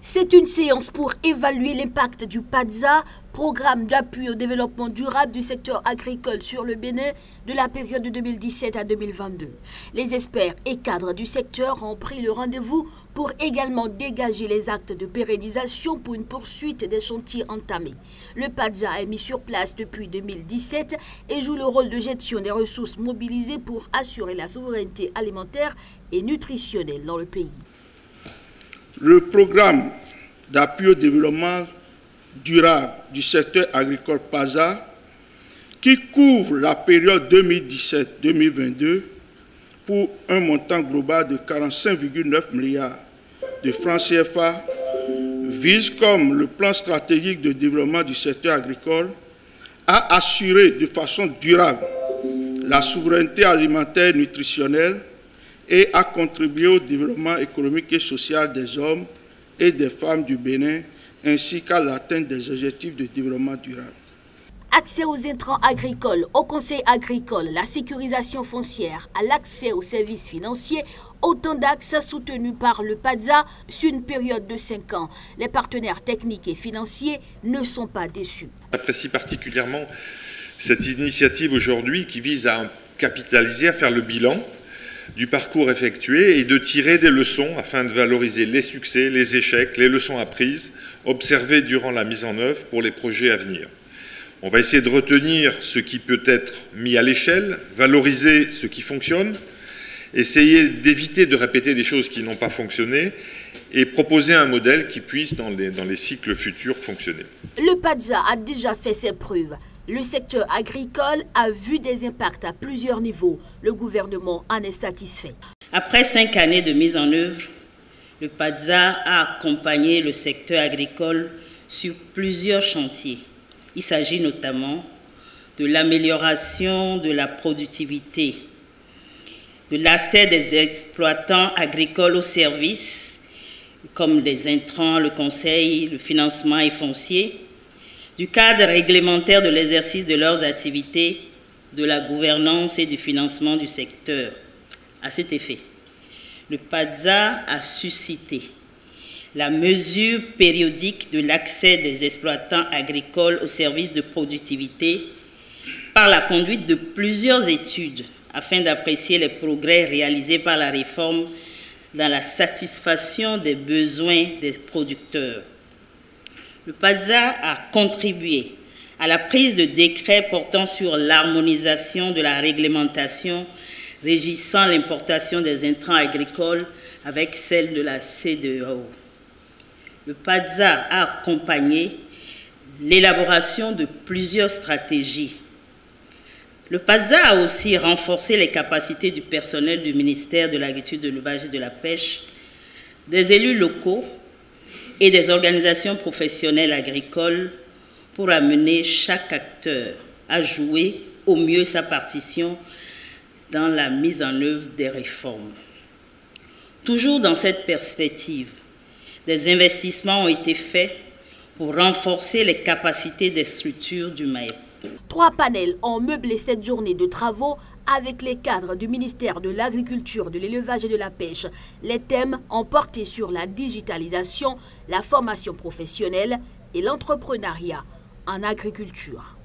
C'est une séance pour évaluer l'impact du PADSA, programme d'appui au développement durable du secteur agricole sur le Bénin de la période de 2017 à 2022. Les experts et cadres du secteur ont pris le rendez-vous pour également dégager les actes de pérennisation pour une poursuite des chantiers entamés. Le PADSA est mis sur place depuis 2017 et joue le rôle de gestion des ressources mobilisées pour assurer la souveraineté alimentaire et nutritionnelle dans le pays. Le programme d'appui au développement durable du secteur agricole PADSA, qui couvre la période 2017-2022 pour un montant global de 45,9 milliards de francs CFA, vise, comme le plan stratégique de développement du secteur agricole, à assurer de façon durable la souveraineté alimentaire et nutritionnelle et à contribuer au développement économique et social des hommes et des femmes du Bénin, ainsi qu'à l'atteinte des objectifs de développement durable. Accès aux intrants agricoles, au conseil agricole, la sécurisation foncière, à l'accès aux services financiers, autant d'axes soutenus par le PADSA sur une période de 5 ans. Les partenaires techniques et financiers ne sont pas déçus. J'apprécie particulièrement cette initiative aujourd'hui qui vise à capitaliser, à faire le bilan du parcours effectué et de tirer des leçons afin de valoriser les succès, les échecs, les leçons apprises, observées durant la mise en œuvre pour les projets à venir. On va essayer de retenir ce qui peut être mis à l'échelle, valoriser ce qui fonctionne, essayer d'éviter de répéter des choses qui n'ont pas fonctionné et proposer un modèle qui puisse, dans les cycles futurs, fonctionner. Le PADSA a déjà fait ses preuves. Le secteur agricole a vu des impacts à plusieurs niveaux. Le gouvernement en est satisfait. Après 5 années de mise en œuvre, le PADSA a accompagné le secteur agricole sur plusieurs chantiers. Il s'agit notamment de l'amélioration de la productivité, de l'accès des exploitants agricoles aux services, comme les intrants, le conseil, le financement et foncier, du cadre réglementaire de l'exercice de leurs activités, de la gouvernance et du financement du secteur. À cet effet, le PADSA a suscité la mesure périodique de l'accès des exploitants agricoles aux services de productivité par la conduite de plusieurs études afin d'apprécier les progrès réalisés par la réforme dans la satisfaction des besoins des producteurs. Le PADSA a contribué à la prise de décrets portant sur l'harmonisation de la réglementation régissant l'importation des intrants agricoles avec celle de la CEDEAO. Le PADSA a accompagné l'élaboration de plusieurs stratégies. Le PADSA a aussi renforcé les capacités du personnel du ministère de l'Agriculture, de l'Élevage et de la Pêche, des élus locaux et des organisations professionnelles agricoles pour amener chaque acteur à jouer au mieux sa partition dans la mise en œuvre des réformes. Toujours dans cette perspective, des investissements ont été faits pour renforcer les capacités des structures du MAEP. 3 panels ont meublé cette journée de travaux avec les cadres du ministère de l'Agriculture, de l'Élevage et de la Pêche. Les thèmes ont porté sur la digitalisation, la formation professionnelle et l'entrepreneuriat en agriculture.